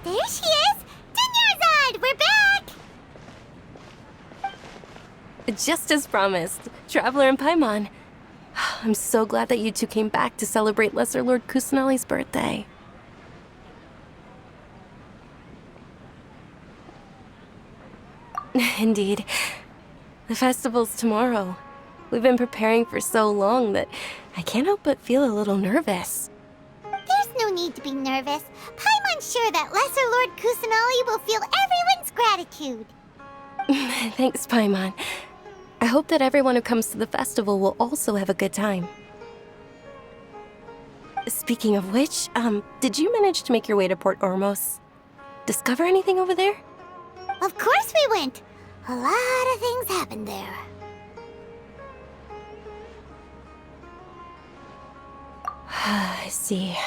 There she is! Dinyarzad, we're back! Just as promised, Traveler and Paimon. I'm so glad that you two came back to celebrate Lesser Lord Kusanali's birthday. Indeed. The festival's tomorrow. We've been preparing for so long that I can't help but feel a little nervous. There's no need to be nervous. Paimon's sure that Lesser Lord Kusanali will feel everyone's gratitude. Thanks, Paimon. I hope that everyone who comes to the festival will also have a good time. Speaking of which, did you manage to make your way to Port Ormos? Discover anything over there? Of course we went. A lot of things happened there. I see.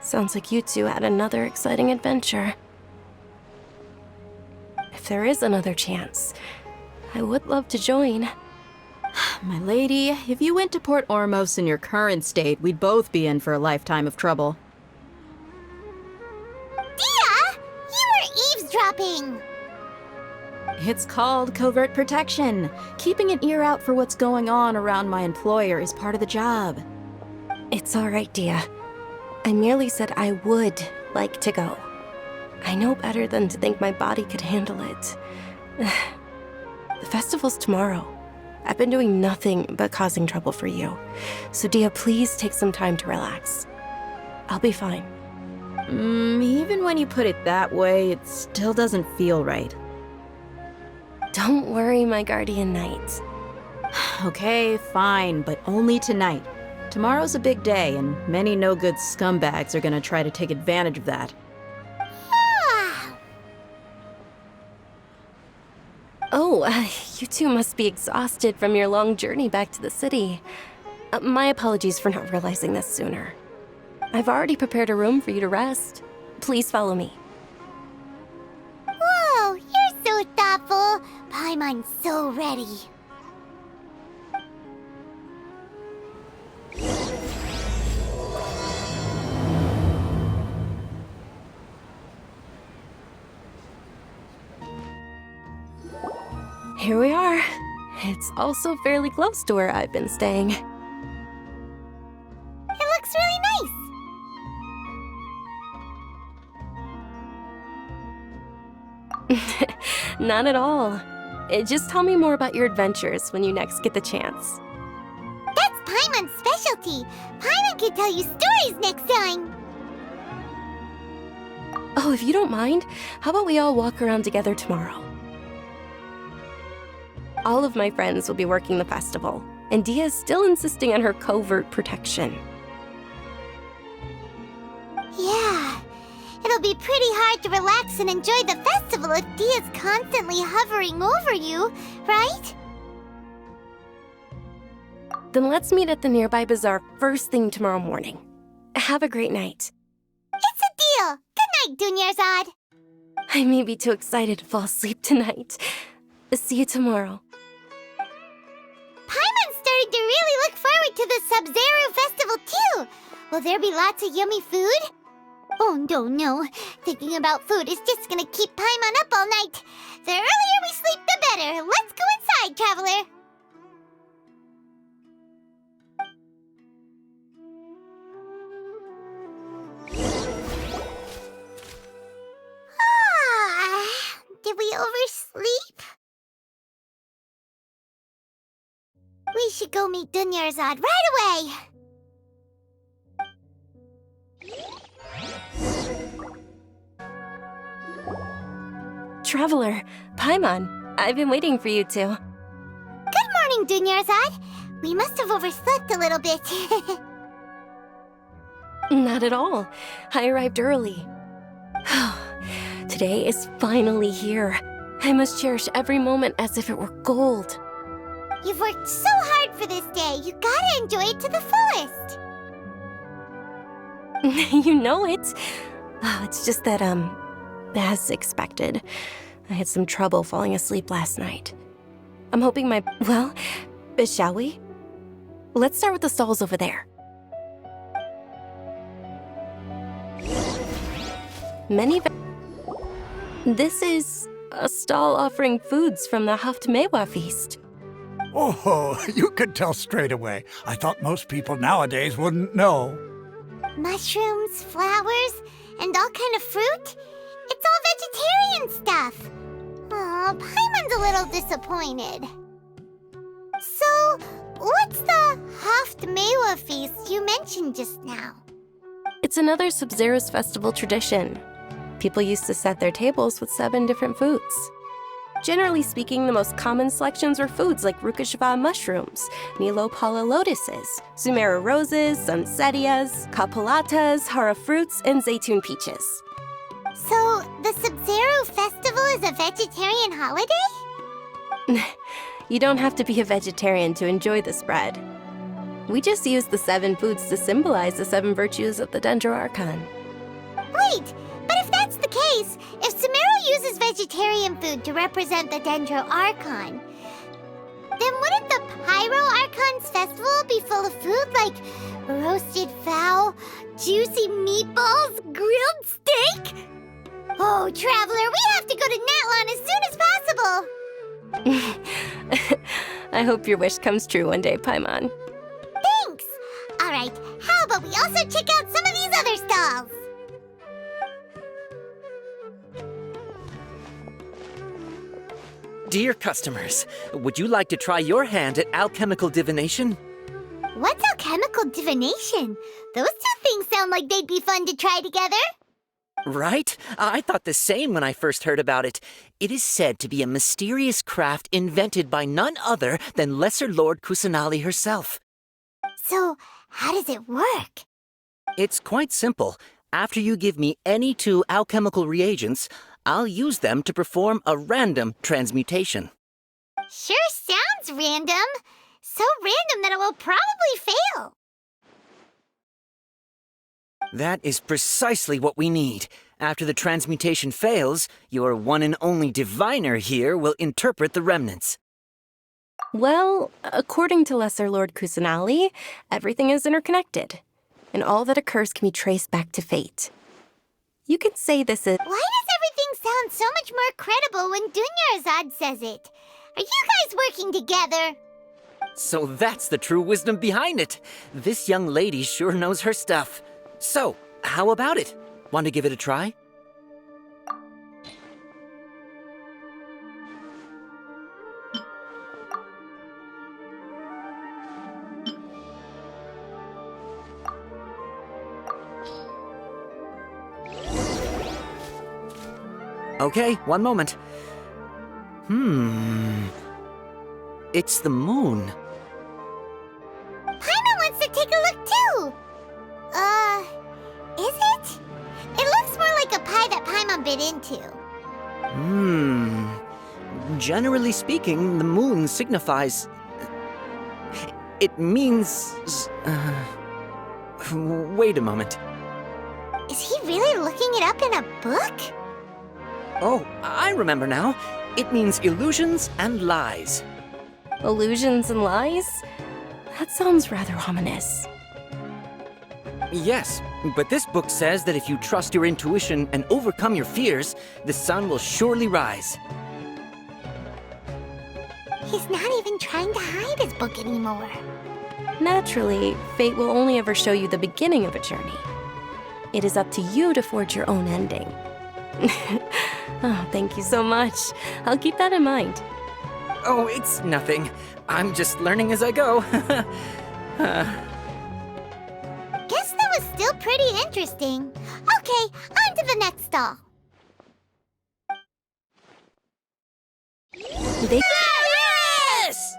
Sounds like you two had another exciting adventure. If there is another chance, I would love to join. My lady, if you went to Port Ormos in your current state, we'd both be in for a lifetime of trouble. Dia! You were eavesdropping! It's called covert protection. Keeping an ear out for what's going on around my employer is part of the job. It's all right, Dia. I merely said I would like to go. I know better than to think my body could handle it. The festival's tomorrow. I've been doing nothing but causing trouble for you. So Dia, please take some time to relax. I'll be fine. Even when you put it that way, it still doesn't feel right. Don't worry, my guardian knight. Okay, fine, but only tonight. Tomorrow's a big day, and many no-good scumbags are gonna try to take advantage of that. Oh, you two must be exhausted from your long journey back to the city. My apologies for not realizing this sooner. I've already prepared a room for you to rest. Please follow me. Whoa, you're so thoughtful. Paimon's so ready. Here we are. It's also fairly close to where I've been staying. It looks really nice. Not at all. Just tell me more about your adventures when you next get the chance. That's Paimon's specialty. Paimon can tell you stories next time. Oh, if you don't mind, how about we all walk around together tomorrow? All of my friends will be working the festival, and Dia is still insisting on her covert protection. Yeah, it'll be pretty hard to relax and enjoy the festival if Dia's constantly hovering over you, right? Then let's meet at the nearby bazaar first thing tomorrow morning. Have a great night. It's a deal. Good night, Dunyarzad. I may be too excited to fall asleep tonight. See you tomorrow. Paimon's starting to really look forward to the Sub-Zero festival too. Will there be lots of yummy food? Oh no. Thinking about food is just gonna keep Paimon up all night. The earlier we sleep, the better. Let's go inside, Traveler. Did we oversleep? We should go meet Dunyarzad right away. Traveler, Paimon, I've been waiting for you two. Good morning, Dunyarzad. We must have overslept a little bit. Not at all. I arrived early. Today is finally here. I must cherish every moment as if it were gold. You've worked so hard for this day. You gotta enjoy it to the fullest. You know it. Oh, it's just that, as expected, I had some trouble falling asleep last night. I'm hoping well, shall we? Let's start with the stalls over there. This is a stall offering foods from the Haftmewa feast. Oh, you could tell straight away. I thought most people nowadays wouldn't know. Mushrooms, flowers, and all kind of fruit? It's all vegetarian stuff. Oh, Paimon's a little disappointed. So, what's the Haftmewa feast you mentioned just now? It's another Sub-Zero's festival tradition. People used to set their tables with 7 different foods. Generally speaking, the most common selections were foods like Rukashva mushrooms, Nilopala lotuses, Sumera roses, Sunsettias, Kapalatas, Hara fruits, and Zaytun peaches. So, the Sub-Zero festival is a vegetarian holiday? You don't have to be a vegetarian to enjoy the spread. We just use the 7 foods to symbolize the 7 virtues of the Dendro Archon. Wait, but if that's the case, if Sumero uses vegetarian food to represent the Dendro Archon, then wouldn't the Pyro Archon's festival be full of food like roasted fowl, juicy meatballs, grilled steak? Oh, Traveler, we have to go to Natlan as soon as possible! I hope your wish comes true one day, Paimon. Thanks! Alright, how about we also check out some of these other stalls? Dear customers, would you like to try your hand at alchemical divination? What's alchemical divination? Those two things sound like they'd be fun to try together. Right? I thought the same when I first heard about it. It is said to be a mysterious craft invented by none other than Lesser Lord Kusanali herself. So, how does it work? It's quite simple. After you give me any 2 alchemical reagents, I'll use them to perform a random transmutation. Sure sounds random. So random that it will probably fail. That is precisely what we need. After the transmutation fails, your one and only diviner here will interpret the remnants. Well, according to Lesser Lord Kusanali, everything is interconnected, and all that occurs can be traced back to fate. You could say this is— Why does everything sound so much more credible when Dunyarzad says it? Are you guys working together? So that's the true wisdom behind it. This young lady sure knows her stuff. So, how about it? Want to give it a try? Okay, one moment. It's the moon. Paimon wants to take a look too. Is it? It looks more like a pie that Paimon bit into. Generally speaking, the moon signifies... It means... Wait a moment. Is he really looking it up in a book? Oh, I remember now. It means illusions and lies. illusions and lies? That sounds rather ominous. Yes, but this book says that if you trust your intuition and overcome your fears, the sun will surely rise. He's not even trying to hide his book anymore. Naturally, fate will only ever show you the beginning of a journey. It is up to you to forge your own ending. Oh, thank you so much. I'll keep that in mind. Oh, it's nothing. I'm just learning as I go. Guess that was still pretty interesting. Okay, on to the next stall. Yes!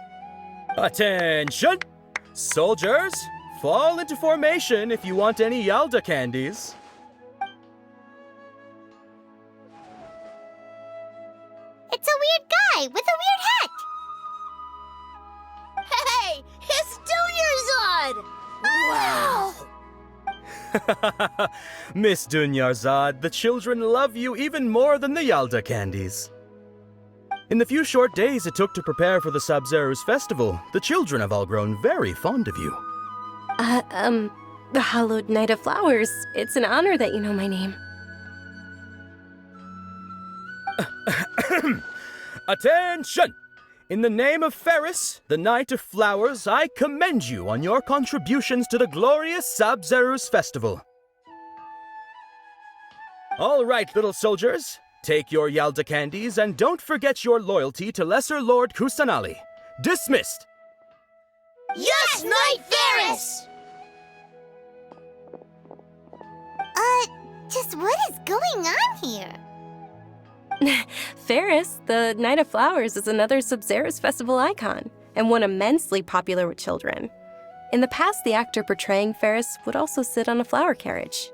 Attention! Soldiers, fall into formation if you want any Yalda candies. It's a weird guy with a weird hat. Hey, it's Dunyarzad! Wow! Miss Dunyarzad, the children love you even more than the Yalda candies. In the few short days it took to prepare for the Sub-Zero's festival, the children have all grown very fond of you. The Hallowed Night of Flowers. It's an honor that you know my name. Attention! In the name of Ferris, the Knight of Flowers, I commend you on your contributions to the glorious Sabzeruz festival. All right, little soldiers, take your Yalda candies and don't forget your loyalty to Lesser Lord Kusanali. Dismissed! Yes, Knight Ferris! Just what is going on here? Ferris, the Knight of Flowers, is another Sabzeruz festival icon, and one immensely popular with children. In the past, the actor portraying Ferris would also sit on a flower carriage.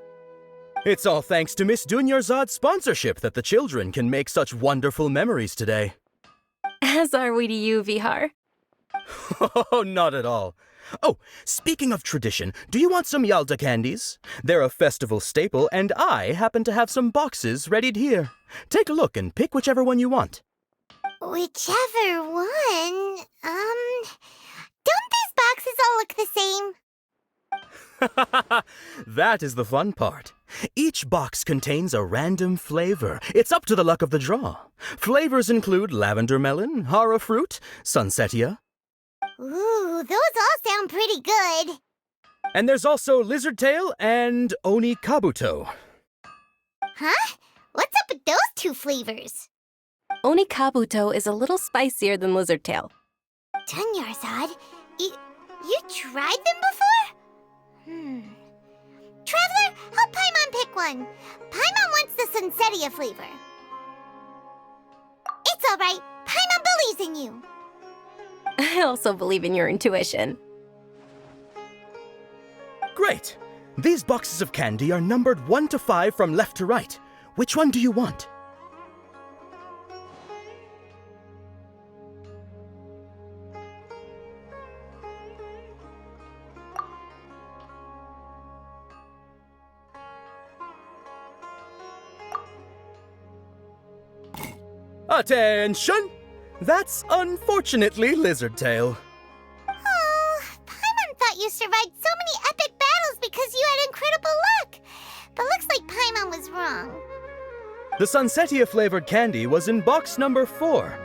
It's all thanks to Miss Dunyarzad's sponsorship that the children can make such wonderful memories today. As are we to you, Vihar. Oh, not at all. Oh, speaking of tradition, do you want some Yalda candies? They're a festival staple, and I happen to have some boxes readied here. Take a look and pick whichever one you want. Whichever one, don't these boxes all look the same? That is the fun part. Each box contains a random flavor. It's up to the luck of the draw. Flavors include lavender melon, hara fruit, sunsetia. Ooh, those all sound pretty good. And there's also lizard tail and oni kabuto. Huh? What's up with those two flavors? Oni Kabuto is a little spicier than Lizard Tail. Dunyarzad, you tried them before? Traveler, help Paimon pick one. Paimon wants the Sunsetia flavor. It's all right. Paimon believes in you. I also believe in your intuition. Great! These boxes of candy are numbered 1 to 5 from left to right. Which one do you want? Attention! That's unfortunately Lizard Tail. Oh, Paimon thought you survived so many epic battles because you had incredible luck. But looks like Paimon was wrong. The Sunsetia flavored candy was in box number 4.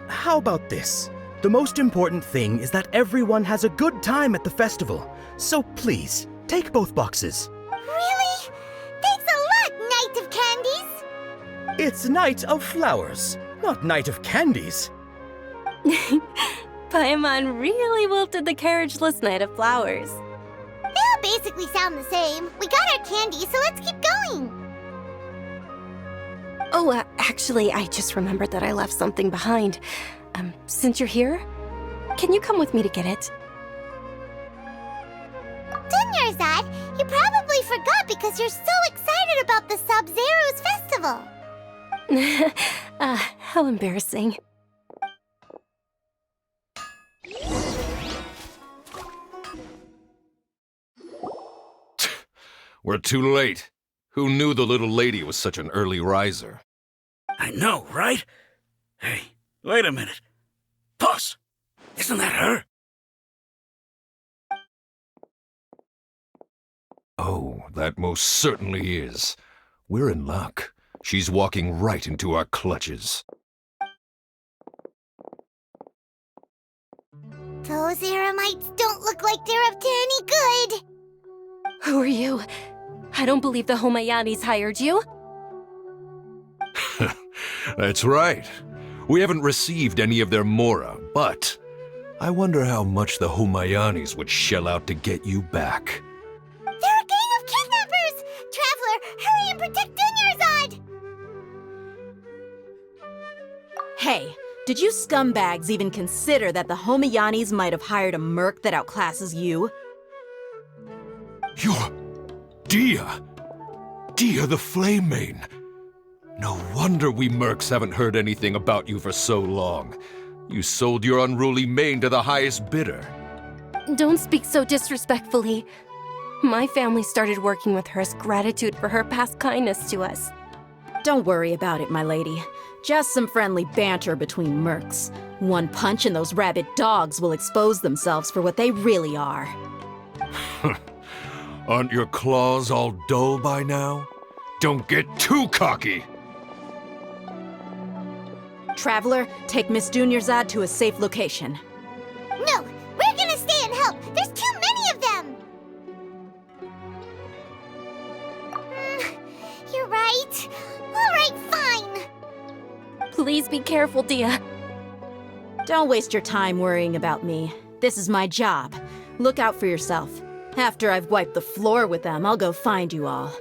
How about this? The most important thing is that everyone has a good time at the festival. So please, take both boxes. Really? Thanks a lot, Knight of Candies. It's Knight of Flowers, not Knight of Candies. Paimon really wilted the carriageless Knight of Flowers. They all basically sound the same. We got our candy, so let's keep going. Oh, actually, I just remembered that I left something behind. Since you're here, can you come with me to get it? Dunyarzad, you probably forgot because you're so excited about the Sabzeruz festival. How embarrassing. We're too late. Who knew the little lady was such an early riser? I know, right? Hey, wait a minute. Pause! Isn't that her? Oh, that most certainly is. We're in luck. She's walking right into our clutches. Those Eremites don't look like they're up to any good. Who are you? I don't believe the Homayanis hired you. That's right. We haven't received any of their mora, but I wonder how much the Homayanis would shell out to get you back. They're a gang of kidnappers! Traveler, hurry and protect Dunyarzad! Hey, did you scumbags even consider that the Homayanis might have hired a merc that outclasses you? You're Dia! Dia the Flame Mane! No wonder we mercs haven't heard anything about you for so long. You sold your unruly mane to the highest bidder. Don't speak so disrespectfully. My family started working with her as gratitude for her past kindness to us. Don't worry about it, my lady. Just some friendly banter between mercs. One punch and those rabid dogs will expose themselves for what they really are. Aren't your claws all dull by now? Don't get too cocky! Traveler, take Miss Dunyarzad to a safe location. No, we're gonna stay and help. There's too many of them. You're right. All right, fine. Please be careful, Dia. Don't waste your time worrying about me. This is my job. Look out for yourself. After I've wiped the floor with them, I'll go find you all.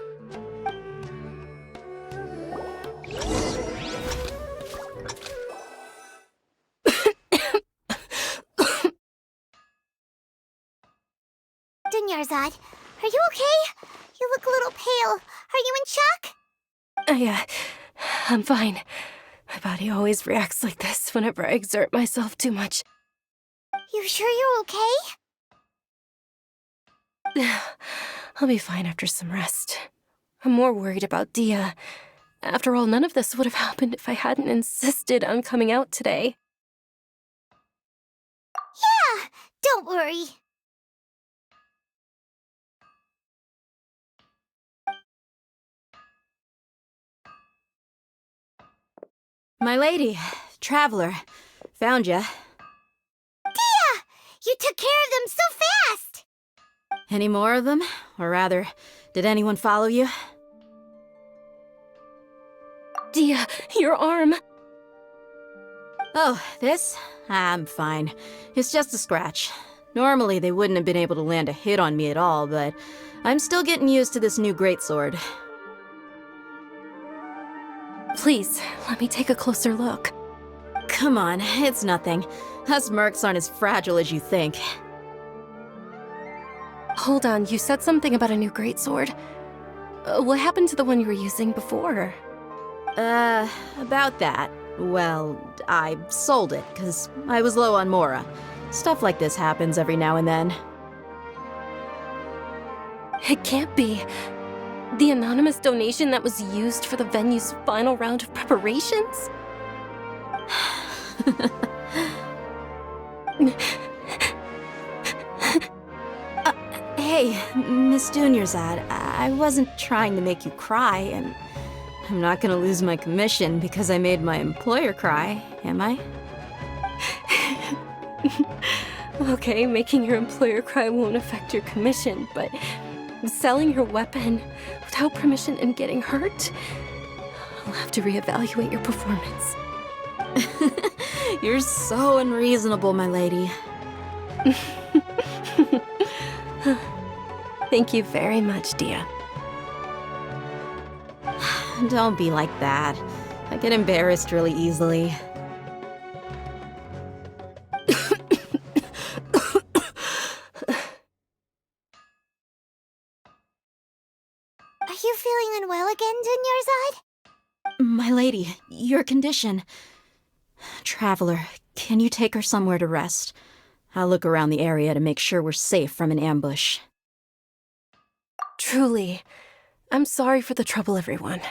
Dunyarzad, are you okay? You look a little pale. Are you in shock? I'm fine. My body always reacts like this whenever I exert myself too much. You sure you're okay? I'll be fine after some rest. I'm more worried about Dia. After all, none of this would have happened if I hadn't insisted on coming out today. Yeah, don't worry. My lady, Traveler, found ya. Dia! You took care of them so fast! Any more of them? Or rather, did anyone follow you? Dia, your arm! Oh, this? I'm fine. It's just a scratch. Normally, they wouldn't have been able to land a hit on me at all, but I'm still getting used to this new greatsword. Please, let me take a closer look. Come on, it's nothing. Us mercs aren't as fragile as you think. Hold on, you said something about a new greatsword. What happened to the one you were using before? About that. Well, I sold it, because I was low on Mora. Stuff like this happens every now and then. It can't be. The anonymous donation that was used for the venue's final round of preparations? Hey, Miss Dunyarzad, I wasn't trying to make you cry, and I'm not gonna lose my commission because I made my employer cry, am I? Okay, making your employer cry won't affect your commission, but selling your weapon without permission and getting hurt? I'll have to reevaluate your performance. You're so unreasonable, my lady. Thank you very much, Dia. Don't be like that. I get embarrassed really easily. Are you feeling unwell again, Dunyarzad? My lady, your condition. Traveler, can you take her somewhere to rest? I'll look around the area to make sure we're safe from an ambush. Truly, I'm sorry for the trouble, everyone.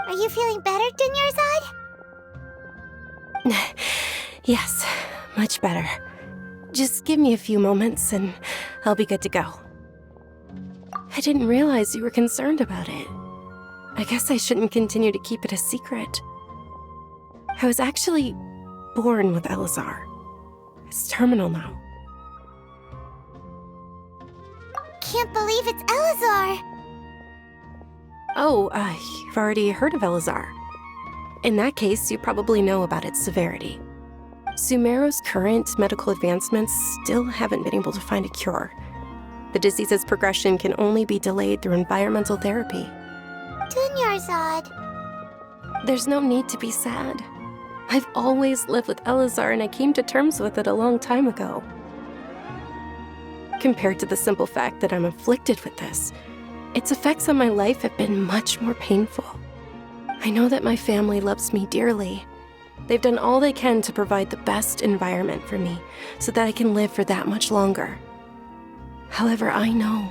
Are you feeling better, Dunyarzad? Yes, much better. Just give me a few moments and I'll be good to go. I didn't realize you were concerned about it. I guess I shouldn't continue to keep it a secret. I was actually born with Elazar. It's terminal now. Can't believe it's Elazar! Oh, you've already heard of Elazar. In that case, you probably know about its severity. Sumeru's current medical advancements still haven't been able to find a cure. The disease's progression can only be delayed through environmental therapy. Dunyarzad. There's no need to be sad. I've always lived with Elazar and I came to terms with it a long time ago. Compared to the simple fact that I'm afflicted with this, its effects on my life have been much more painful. I know that my family loves me dearly. They've done all they can to provide the best environment for me so that I can live for that much longer. However, I know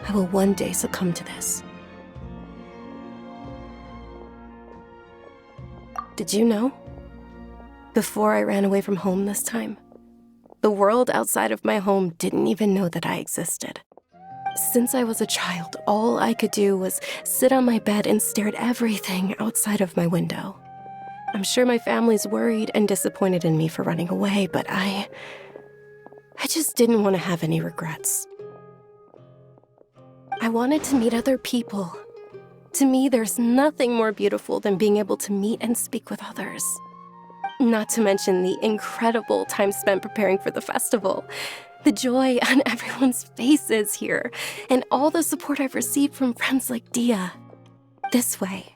I will one day succumb to this. Did you know? Before I ran away from home this time, the world outside of my home didn't even know that I existed. Since I was a child, all I could do was sit on my bed and stare at everything outside of my window. I'm sure my family's worried and disappointed in me for running away, but I just didn't want to have any regrets. I wanted to meet other people. To me, there's nothing more beautiful than being able to meet and speak with others. Not to mention the incredible time spent preparing for the festival, the joy on everyone's faces here, and all the support I've received from friends like Dia. This way,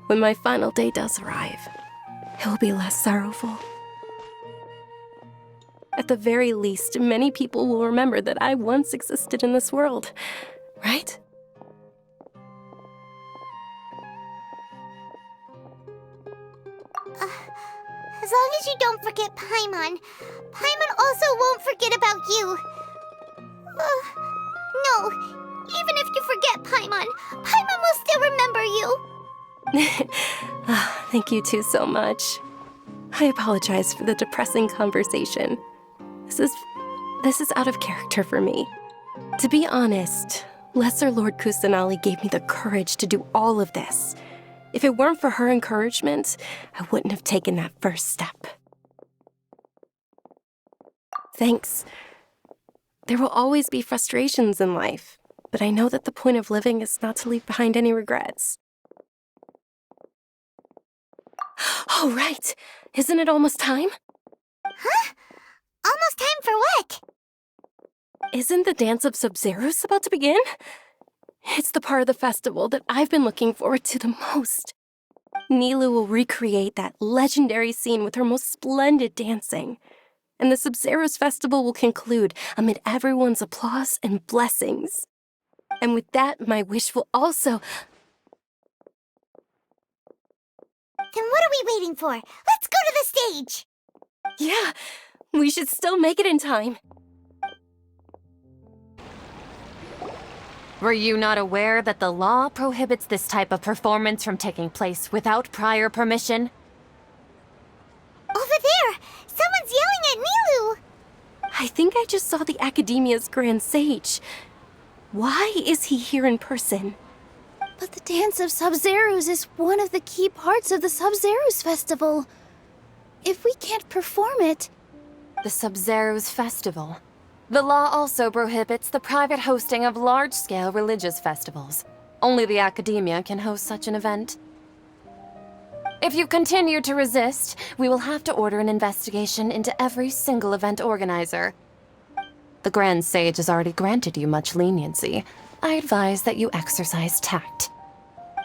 when my final day does arrive, it will be less sorrowful. At the very least, many people will remember that I once existed in this world, right? As long as you don't forget Paimon, Paimon also won't forget about you. No, even if you forget Paimon, Paimon will still remember you. Thank you two so much. I apologize for the depressing conversation. This is out of character for me. To be honest, Lesser Lord Kusanali gave me the courage to do all of this. If it weren't for her encouragement, I wouldn't have taken that first step. Thanks. There will always be frustrations in life, but I know that the point of living is not to leave behind any regrets. Oh, right. Isn't it almost time? Huh? Almost time for what? Isn't the Dance of Sub-Zerus about to begin? It's the part of the festival that I've been looking forward to the most. Nilu will recreate that legendary scene with her most splendid dancing. And the Sub-Zerus festival will conclude amid everyone's applause and blessings. And with that, my wish will also... Then what are we waiting for? Let's go to the stage! Yeah, we should still make it in time. Were you not aware that the law prohibits this type of performance from taking place without prior permission? Over there! Someone's yelling at Nilu! I think I just saw the Academia's Grand Sage. Why is he here in person? But the Dance of Sub-Zerus is one of the key parts of the Sub-Zerus festival. If we can't perform it... The Sub-Zerus festival. The law also prohibits the private hosting of large-scale religious festivals. Only the Academia can host such an event. If you continue to resist, we will have to order an investigation into every single event organizer. The Grand Sage has already granted you much leniency. I advise that you exercise tact.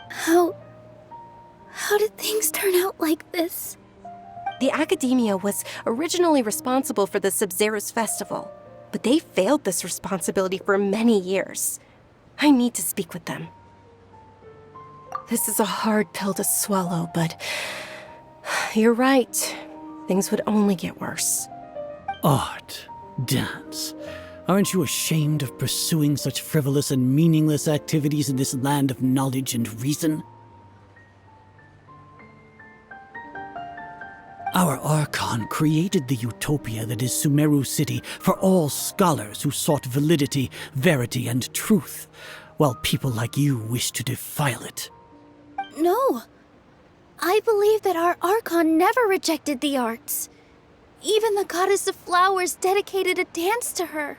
How did things turn out like this? The Academia was originally responsible for the Sub-Zerus festival, but they failed this responsibility for many years. I need to speak with them. This is a hard pill to swallow, but you're right. Things would only get worse. Art, dance. Aren't you ashamed of pursuing such frivolous and meaningless activities in this land of knowledge and reason? Our Archon created the utopia that is Sumeru City for all scholars who sought validity, verity, and truth, while people like you wish to defile it. No. I believe that our Archon never rejected the arts. Even the goddess of flowers dedicated a dance to her.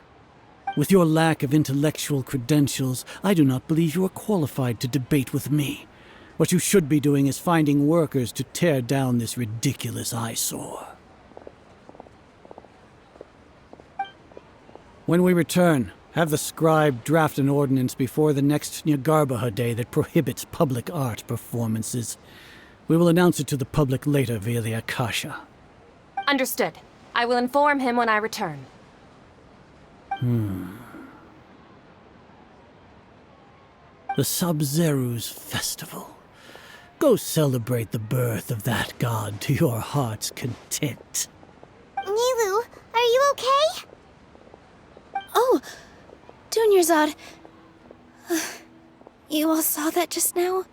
With your lack of intellectual credentials, I do not believe you are qualified to debate with me. What you should be doing is finding workers to tear down this ridiculous eyesore. When we return, have the scribe draft an ordinance before the next Nyagarbha Day that prohibits public art performances. We will announce it to the public later via the Akasha. Understood. I will inform him when I return. The Sub-Zerus Festival. Go celebrate the birth of that god to your heart's content. Nilu, are you okay? Oh, Dunyarzad. You all saw that just now?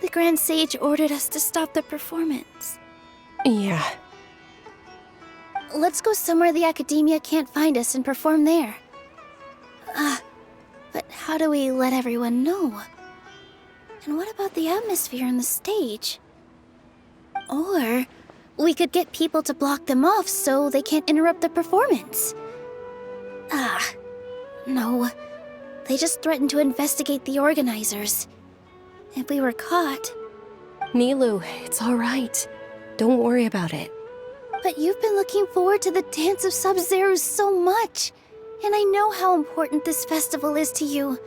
The Grand Sage ordered us to stop the performance. Yeah. Let's go somewhere the academia can't find us and perform there. But how do we let everyone know? And what about the atmosphere on the stage? Or we could get people to block them off so they can't interrupt the performance. No. They just threatened to investigate the organizers. If we were caught... Nilu, it's all right. Don't worry about it. But you've been looking forward to the Dance of Sub-Zero so much. And I know how important this festival is to you.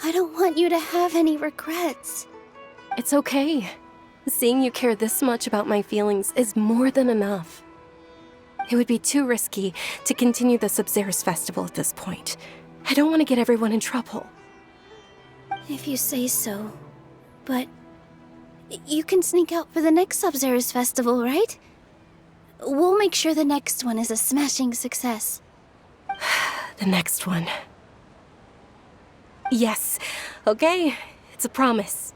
I don't want you to have any regrets. It's okay. Seeing you care this much about my feelings is more than enough. It would be too risky to continue the Sub-Zero's festival at this point. I don't want to get everyone in trouble. If you say so. But... you can sneak out for the next Sub-Zero's festival, right? We'll make sure the next one is a smashing success. The next one. Yes. Okay. It's a promise.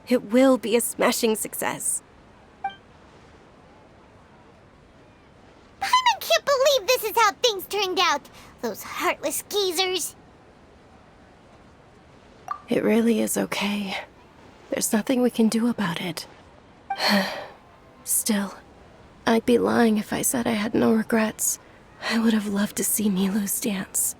It will be a smashing success. Paimon can't believe this is how things turned out. Those heartless geezers. It really is okay. There's nothing we can do about it. Still, I'd be lying if I said I had no regrets. I would have loved to see Nilu's dance.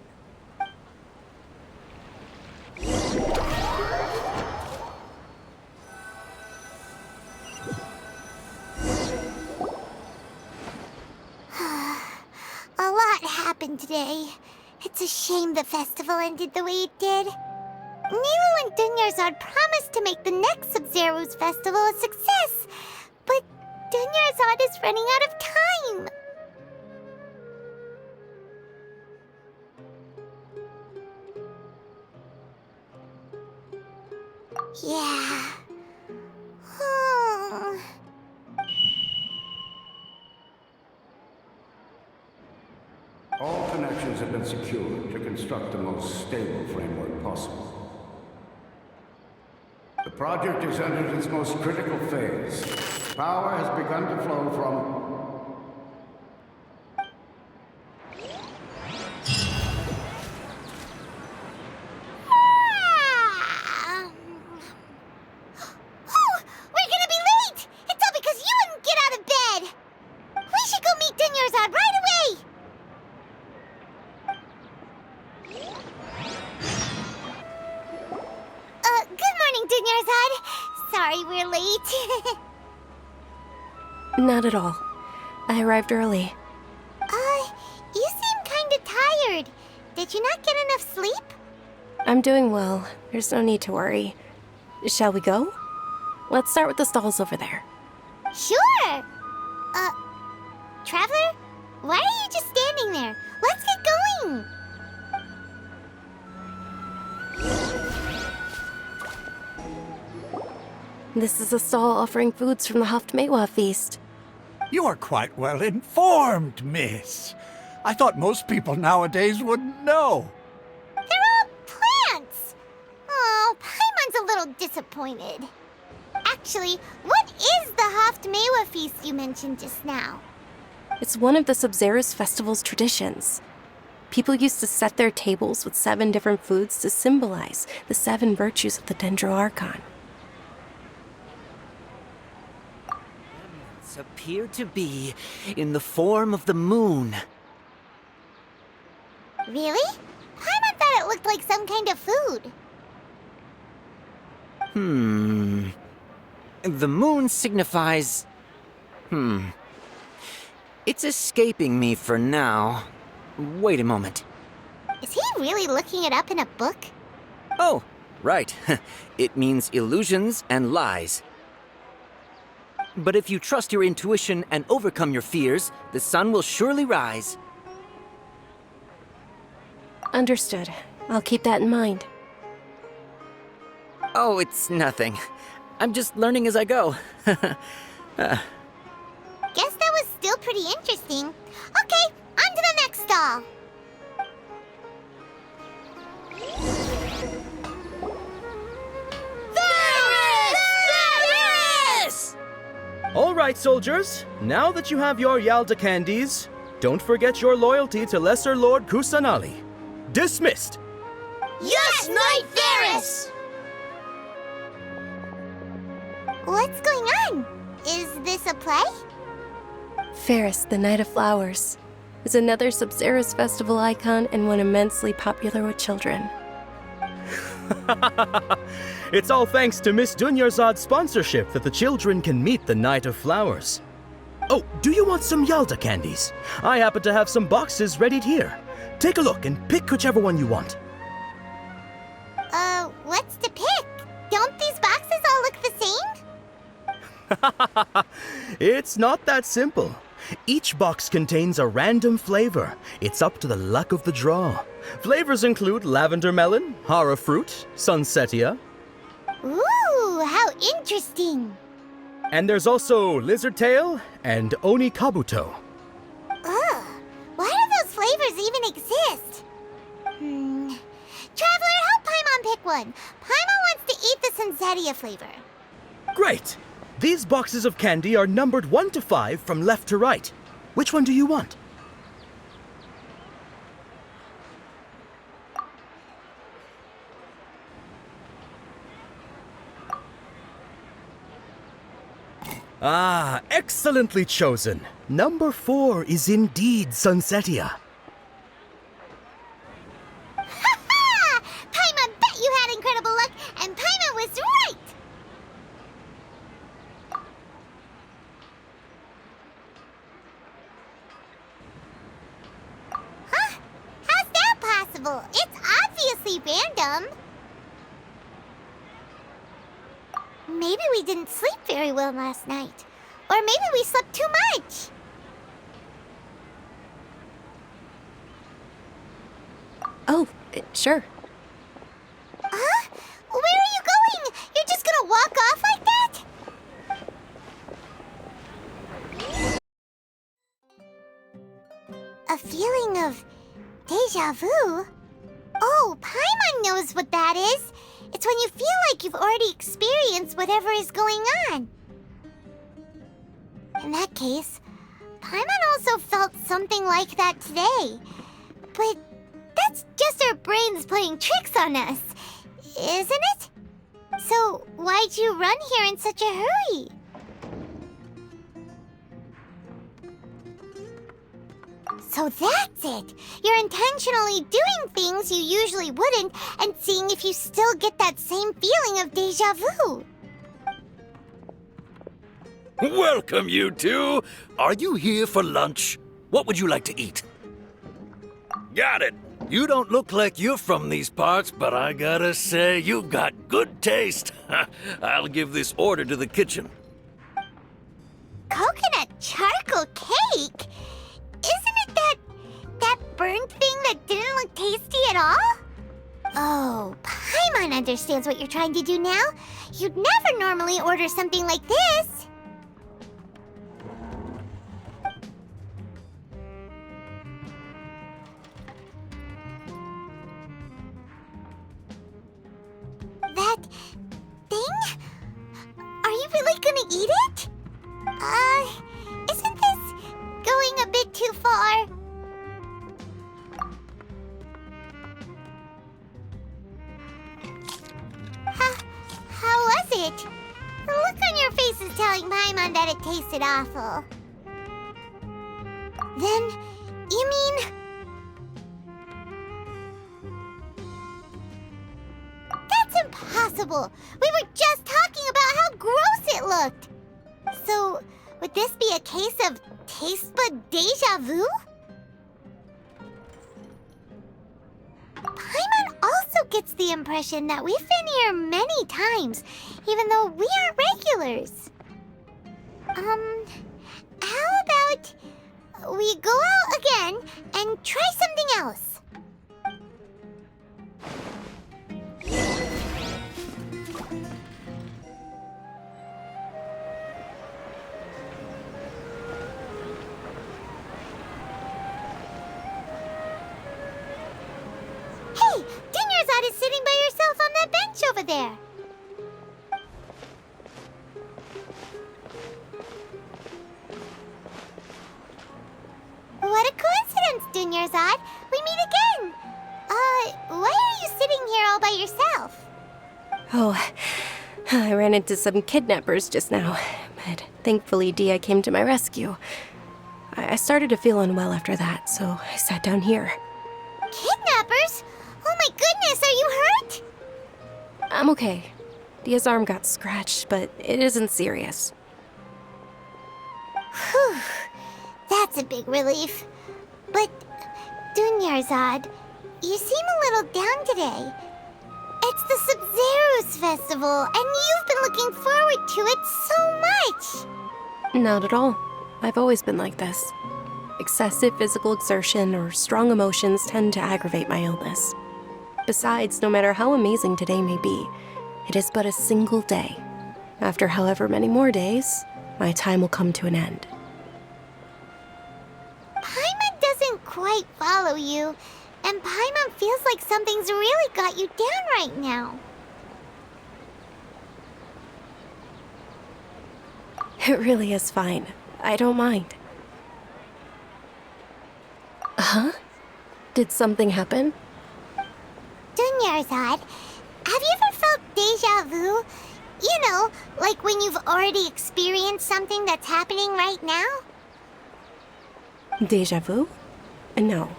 A lot happened today. It's a shame the festival ended the way it did. Nilu and Dunyarzad promised to make the next Sub-Zero's festival a success, but Dunyarzad is running out of time. Yeah. All connections have been secured to construct the most stable framework possible. The project has entered its most critical phase. Power has begun to flow from... We're gonna be late! It's all because you wouldn't get out of bed! We should go meet Dunyarzad right away! Good morning, Dunyarzad. Sorry we're late. Not at all. I arrived early. You seem kinda tired. Did you not get enough sleep? I'm doing well. There's no need to worry. Shall we go? Let's start with the stalls over there. Sure! Traveler? Why are you just standing there? Let's get going! This is a stall offering foods from the Haftmewa feast. You are quite well informed, miss. I thought most people nowadays wouldn't know. They're all plants! Oh, Paimon's a little disappointed. Actually, what is the Haftmewa feast you mentioned just now? It's one of the Sub-Zero's festival's traditions. People used to set their tables with 7 different foods to symbolize the 7 virtues of the Dendro Archon. Appear to be in the form of the moon. Really? Paimon thought it looked like some kind of food. The moon signifies... It's escaping me for now. Wait a moment. Is he really looking it up in a book? Oh, right. It means illusions and lies. But if you trust your intuition and overcome your fears, the sun will surely rise. Understood. I'll keep that in mind. Oh, it's nothing. I'm just learning as I go. Guess that was still pretty interesting. Okay, on to the next stall. All right, soldiers. Now that you have your Yalda candies, don't forget your loyalty to Lesser Lord Kusanali. Dismissed! Yes, Knight Varys! What's going on? Is this a play? Ferris, the Knight of Flowers, is another Sub-Zerus festival icon and one immensely popular with children. It's all thanks to Miss Dunyarzad's sponsorship that the children can meet the Knight of Flowers. Oh, do you want some Yalda candies? I happen to have some boxes readied here. Take a look and pick whichever one you want. What's to pick? Don't these boxes all look the same? It's not that simple. Each box contains a random flavor. It's up to the luck of the draw. Flavors include lavender melon, hara fruit, sunsetia. Ooh, how interesting. And there's also lizard tail and oni kabuto. Ugh, why do those flavors even exist? Traveler, help Paimon pick one. Paimon wants to eat the sunsetia flavor. Great! These boxes of candy are numbered 1 to 5 from left to right. Which one do you want? Ah, excellently chosen. Number 4 is indeed Sunsetia. Ha-ha! Paimon bet you had incredible luck, and Paimon was right! Huh? How's that possible? It's obviously random. Maybe we didn't sleep very well last night. Or maybe we slept too much. Oh, sure. Huh? Where are you going? You're just gonna walk off like that? A feeling of deja vu? Oh, Paimon knows what that is. It's when you feel like you've already experienced whatever is going on. In that case, Paimon also felt something like that today. But that's just our brains playing tricks on us, isn't it? So why'd you run here in such a hurry? So that's it! You're intentionally doing things you usually wouldn't and seeing if you still get that same feeling of deja vu. Welcome, you two. Are you here for lunch? What would you like to eat? Got it. You don't look like you're from these parts, but I gotta say, you've got good taste. I'll give this order to the kitchen. Coconut charcoal cake? Isn't it that burnt thing that didn't look tasty at all? Oh, Paimon understands what you're trying to do now. You'd never normally order something like this. That thing? Are you really gonna eat it? Isn't this going a bit too far? How was it? The look on your face is telling Paimon that it tasted awful. Then, you mean... That's impossible! We were just talking about how gross it looked! So, would this be a case of taste bud deja vu? Paimon also gets the impression that we've been here many times, even though we aren't regulars. How about we go out again and try something else? Hey, Dunyarzad is sitting by herself on that bench over there. Yarzad. We meet again. Why are you sitting here all by yourself? Oh, I ran into some kidnappers just now, but thankfully Dia came to my rescue. I started to feel unwell after that, so I sat down here. Kidnappers? Oh my goodness, are you hurt? I'm okay. Dia's arm got scratched, but it isn't serious. Whew. That's a big relief. But, Yarzad, you seem a little down today. It's the Sub-Zero's festival, and you've been looking forward to it so much! Not at all. I've always been like this. Excessive physical exertion or strong emotions tend to aggravate my illness. Besides, no matter how amazing today may be, it is but a single day. After however many more days, my time will come to an end. Paimon doesn't quite follow you, and Paimon feels like something's really got you down right now. It really is fine. I don't mind. Huh? Did something happen? Yarzad, have you ever felt déjà vu? You know, like when you've already experienced something that's happening right now? Déjà vu? No.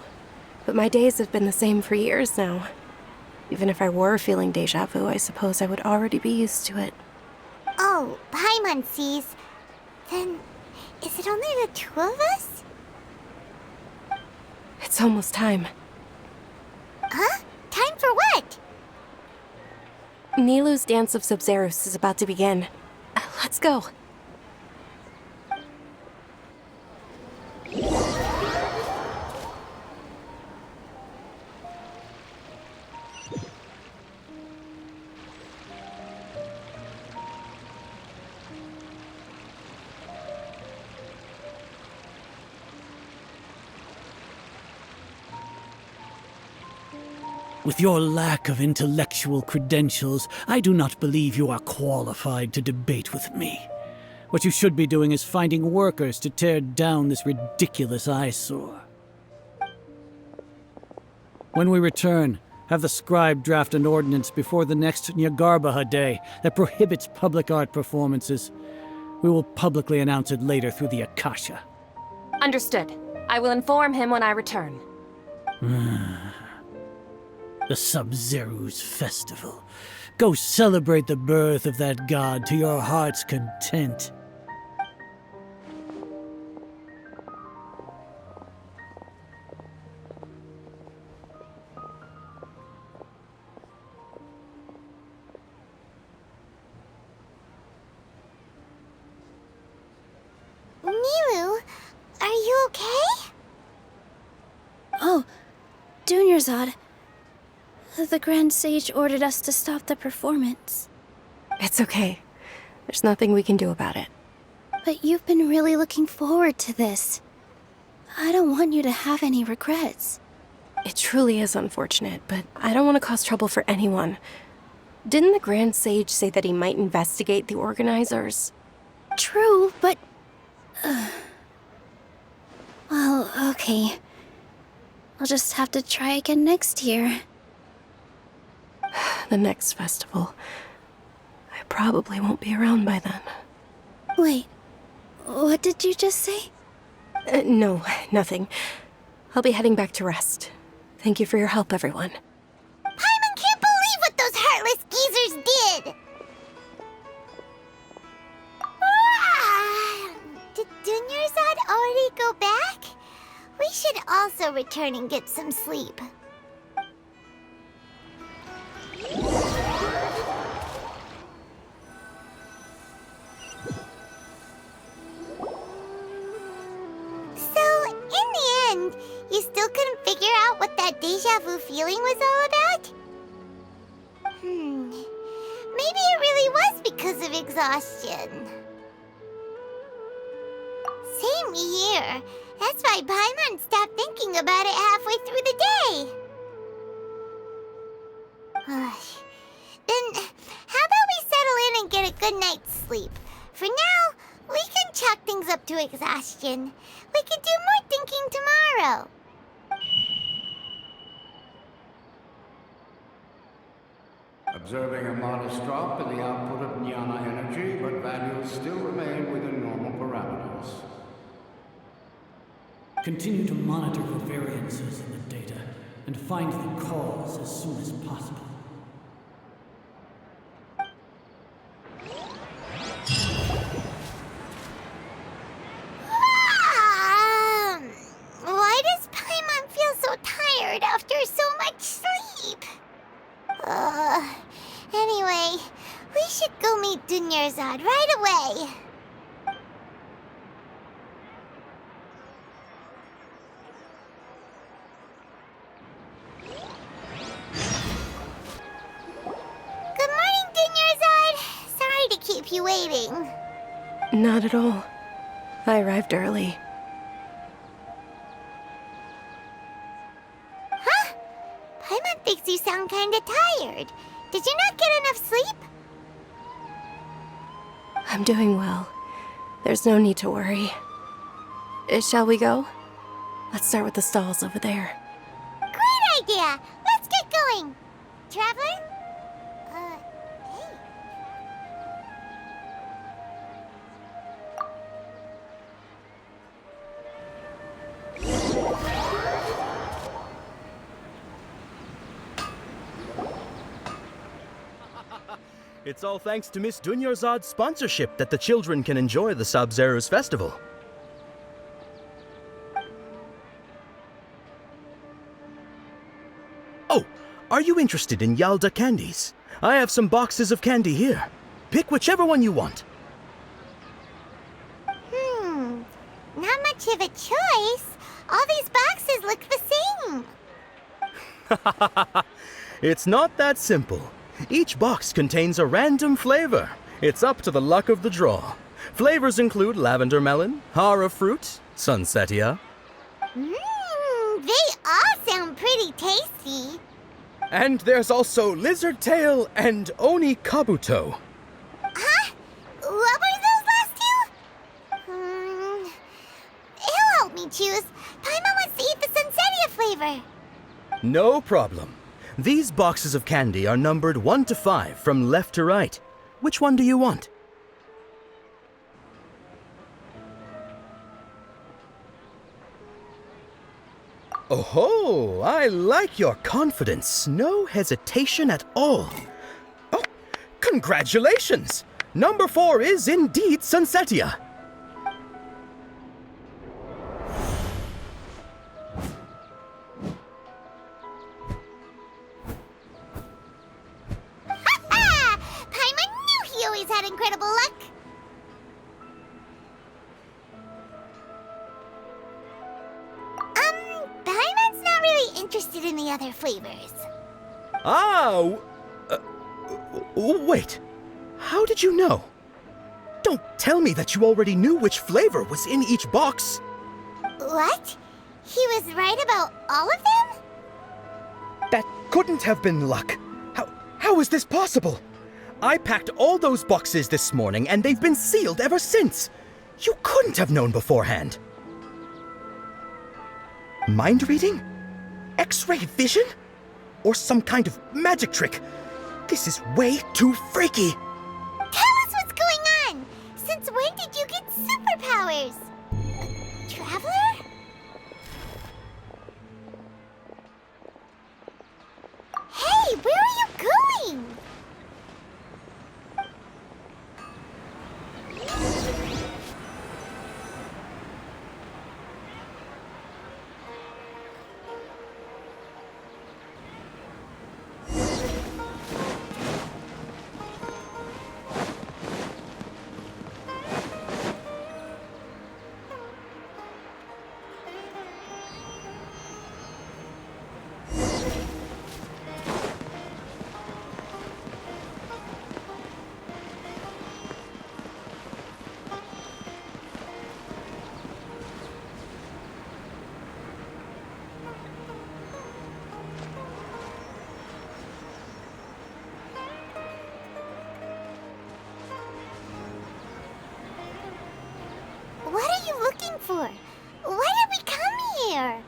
But my days have been the same for years now. Even if I were feeling déjà vu, I suppose I would already be used to it. Oh, Paimon sees. Then, is it only the two of us? It's almost time. Huh? Time for what? Nilou's Dance of Sub-Zeros is about to begin. Let's go. With your lack of intellectual credentials, I do not believe you are qualified to debate with me. What you should be doing is finding workers to tear down this ridiculous eyesore. When we return, have the scribe draft an ordinance before the next Nyargarbaha Day that prohibits public art performances. We will publicly announce it later through the Akasha. Understood. I will inform him when I return. The Sub-Zero's festival. Go celebrate the birth of that god to your heart's content. Nilou, are you okay? Oh, Dunyarzad. The Grand Sage ordered us to stop the performance. It's okay. There's nothing we can do about it. But you've been really looking forward to this. I don't want you to have any regrets. It truly is unfortunate, but I don't want to cause trouble for anyone. Didn't the Grand Sage say that he might investigate the organizers? True, but... Well, okay. I'll just have to try again next year. The next festival. I probably won't be around by then. Wait, what did you just say? No, nothing. I'll be heading back to rest. Thank you for your help, everyone. Paimon can't believe what those heartless geezers did! Did Dunyarzad already go back? We should also return and get some sleep. So, in the end, you still couldn't figure out what that déjà vu feeling was all about? Maybe it really was because of exhaustion. Same here. That's why Paimon stopped thinking about it halfway through the day. Then, how about we settle in and get a good night's sleep? For now, we can chalk things up to exhaustion. We could do more thinking tomorrow. observing a modest drop in the output of jnana energy, but values still remain within normal parameters. Continue to monitor for variances in the data and find the cause as soon as possible. Why does Paimon feel so tired after so much sleep? Anyway, we should go meet Dunyarzad right away. Good morning, Dunyarzad. Sorry to keep you waiting. Not at all. I arrived early. Huh? Paimon thinks you sound kinda tired. Did you not get enough sleep? I'm doing well. There's no need to worry. Shall we go? Let's start with the stalls over there. Great idea! Let's get going! Traveler? Hey. It's all thanks to Miss Dunyarzad's sponsorship that the children can enjoy the Sub-Zero's festival. Oh, are you interested in Yalda candies? I have some boxes of candy here. Pick whichever one you want. Not much of a choice. All these boxes look the same. It's not that simple. Each box contains a random flavor. It's up to the luck of the draw. Flavors include lavender melon, hara fruit, sunsetia. They all sound pretty tasty. And there's also lizard tail and oni kabuto. Huh? What were those last two? He'll help me choose. Paimon wants to eat the sunsetia flavor. No problem. These boxes of candy are numbered 1 to 5 from left to right. Which one do you want? Oh, I like your confidence. No hesitation at all. Oh, congratulations! Number 4 is indeed sunsetia. Paimon knew he always had incredible luck. Paimon's not really interested in the other flavors. Wait. How did you know? Don't tell me that you already knew which flavor was in each box. What? He was right about all of them? That couldn't have been luck. How is this possible? I packed all those boxes this morning and they've been sealed ever since. You couldn't have known beforehand. Mind reading? X-ray vision? Or some kind of magic trick? This is way too freaky. Tell us what's going on! Since when did you get superpowers? Traveler? Hey, where are you going? What are you looking for? Why did we come here?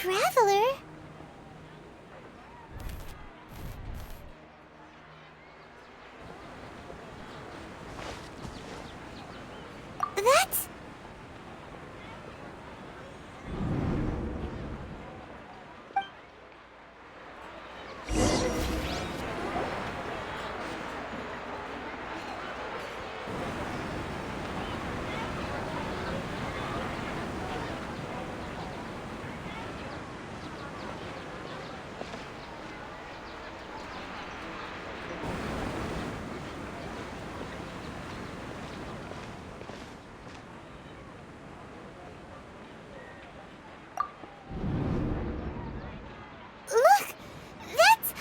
traveler. That's... Look! That's...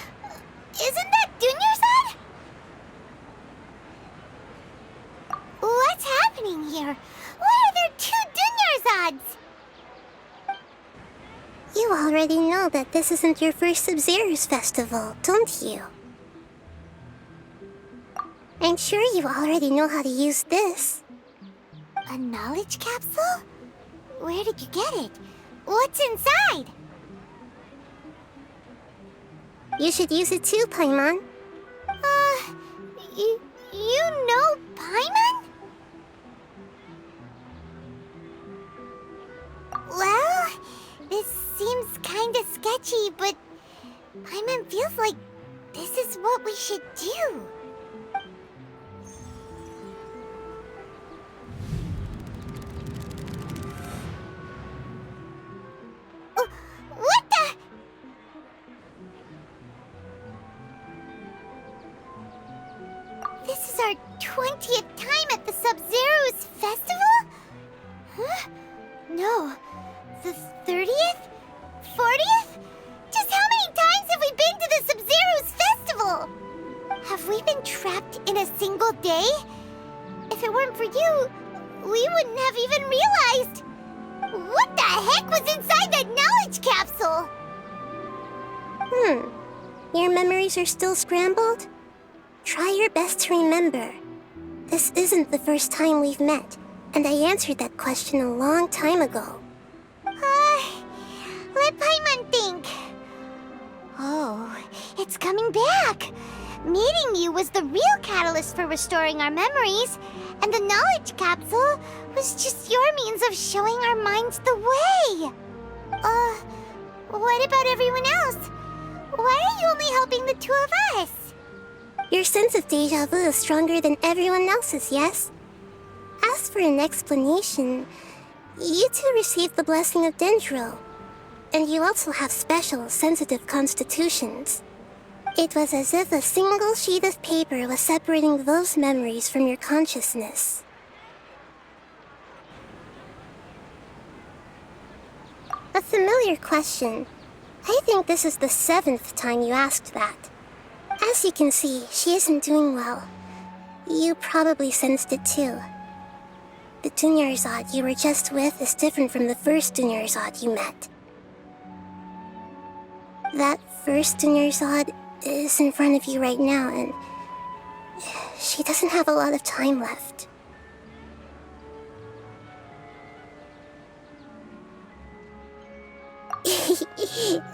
Isn't that Dunyarzad? What's happening here? Why are there 2 Dunyarzads? You already know that this isn't your first Sub-Zero's festival, don't you? I'm sure you already know how to use this. A knowledge capsule? Where did you get it? What's inside? You should use it too, Paimon. You know Paimon? Well, this seems kinda sketchy, but Paimon feels like this is what we should do. What the? This is our 20th time at the Sub-Zero's festival? Huh? No. The 30th? 40th? Just how many times have we been to the Sub-Zero's festival? Have we been trapped in a single day? If it weren't for you, we wouldn't have even realized. What the heck was inside that knowledge capsule? Your memories are still scrambled? Try your best to remember. This isn't the first time we've met, and I answered that question a long time ago. Let Paimon think. Oh, it's coming back. Meeting you was the real catalyst for restoring our memories, and the knowledge capsule was just your means of showing our minds the way. What about everyone else? Why are you only helping the 2 of us? Your sense of deja vu is stronger than everyone else's, yes? As for an explanation, you 2 received the blessing of Dendro, and you also have special, sensitive constitutions. It was as if a single sheet of paper was separating those memories from your consciousness. A familiar question. I think this is the 7th time you asked that. As you can see, she isn't doing well. You probably sensed it too. The Dunyarzad you were just with is different from the first Dunyarzad you met. That first Dunyarzad is in front of you right now, and she doesn't have a lot of time left.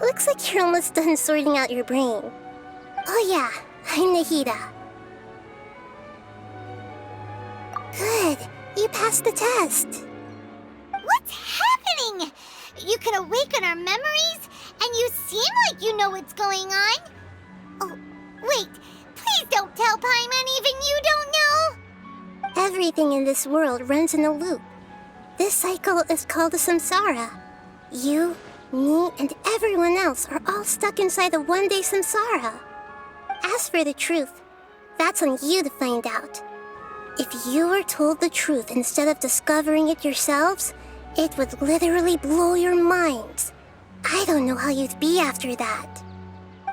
Looks like you're almost done sorting out your brain. Oh yeah, I'm Nahida. Good, you passed the test. What's happening? You can awaken our memories, and you seem like you know what's going on. Oh, wait, please don't tell Paimon even you don't know. Everything in this world runs in a loop. This cycle is called a samsara. You, me, and everyone else are all stuck inside the one-day samsara. As for the truth, that's on you to find out. If you were told the truth instead of discovering it yourselves, it would literally blow your minds. I don't know how you'd be after that.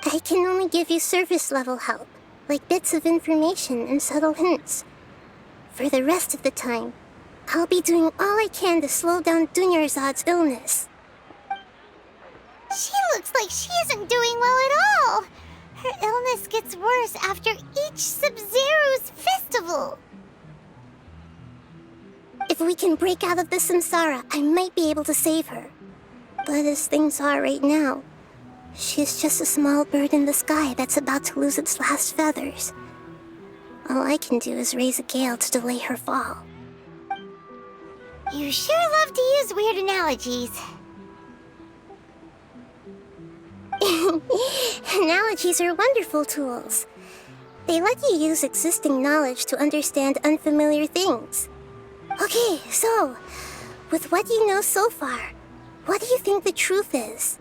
I can only give you surface-level help, like bits of information and subtle hints. For the rest of the time, I'll be doing all I can to slow down Dunyarzad's illness. She looks like she isn't doing well at all. Her illness gets worse after each Sub-Zero's festival. If we can break out of the samsara, I might be able to save her. But as things are right now, she's just a small bird in the sky that's about to lose its last feathers. All I can do is raise a gale to delay her fall. You sure love to use weird analogies. Analogies are wonderful tools. They let you use existing knowledge to understand unfamiliar things. Okay, so, with what you know so far, what do you think the truth is?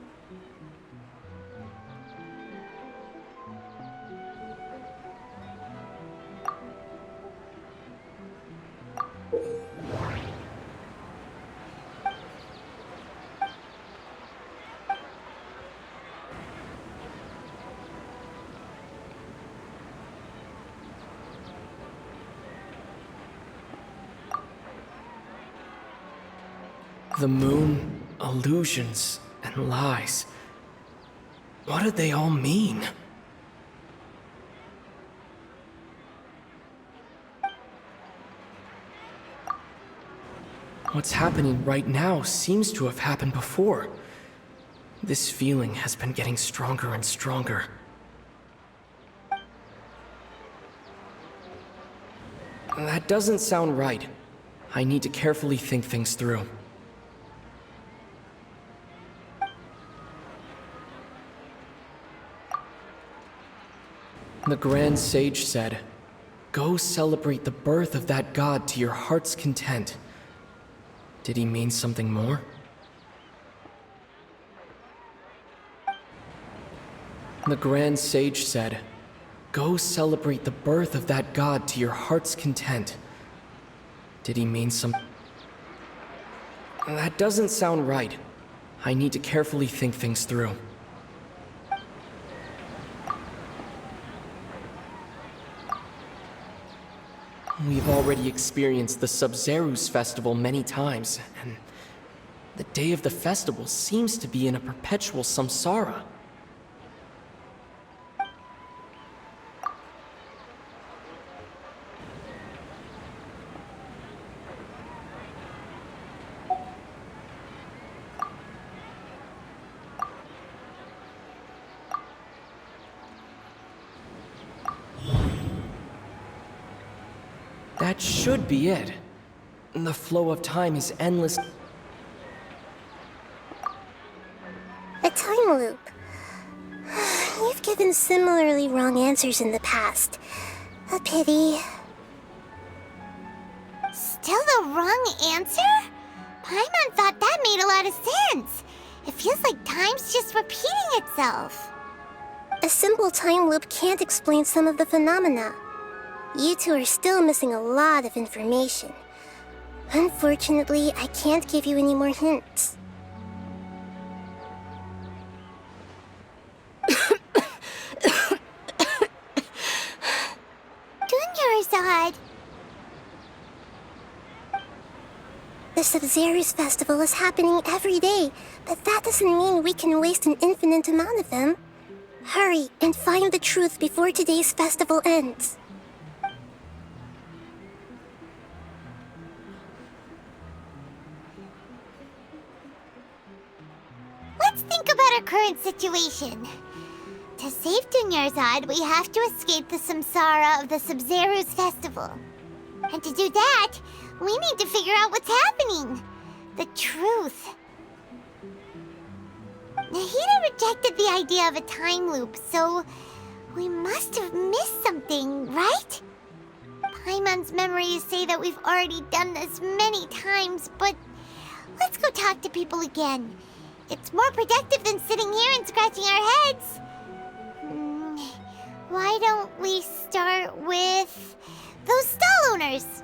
The moon, illusions, and lies. What do they all mean? What's happening right now seems to have happened before. This feeling has been getting stronger and stronger. That doesn't sound right. I need to carefully think things through. The Grand Sage said, "Go celebrate the birth of that god to your heart's content." Did he mean something more? The Grand Sage said, "Go celebrate the birth of that god to your heart's content." Did he mean some... That doesn't sound right. I need to carefully think things through. We've already experienced the Sub-Zerus festival many times, and the day of the festival seems to be in a perpetual samsara. That should be it. The flow of time is endless. A time loop. You've given similarly wrong answers in the past. A pity. Still the wrong answer? Paimon thought that made a lot of sense. It feels like time's just repeating itself. A simple time loop can't explain some of the phenomena. You two are still missing a lot of information. Unfortunately, I can't give you any more hints. Dunyarzad. The Sub-Zerus festival is happening every day, but that doesn't mean we can waste an infinite amount of them. Hurry and find the truth before today's festival ends. Let's think about our current situation. To save Dunyarzad, we have to escape the samsara of the Sub-Zerus festival. And to do that, we need to figure out what's happening. The truth. Nahida rejected the idea of a time loop, so we must have missed something, right? Paimon's memories say that we've already done this many times, but let's go talk to people again. It's more productive than sitting here and scratching our heads. Why don't we start with those stall owners?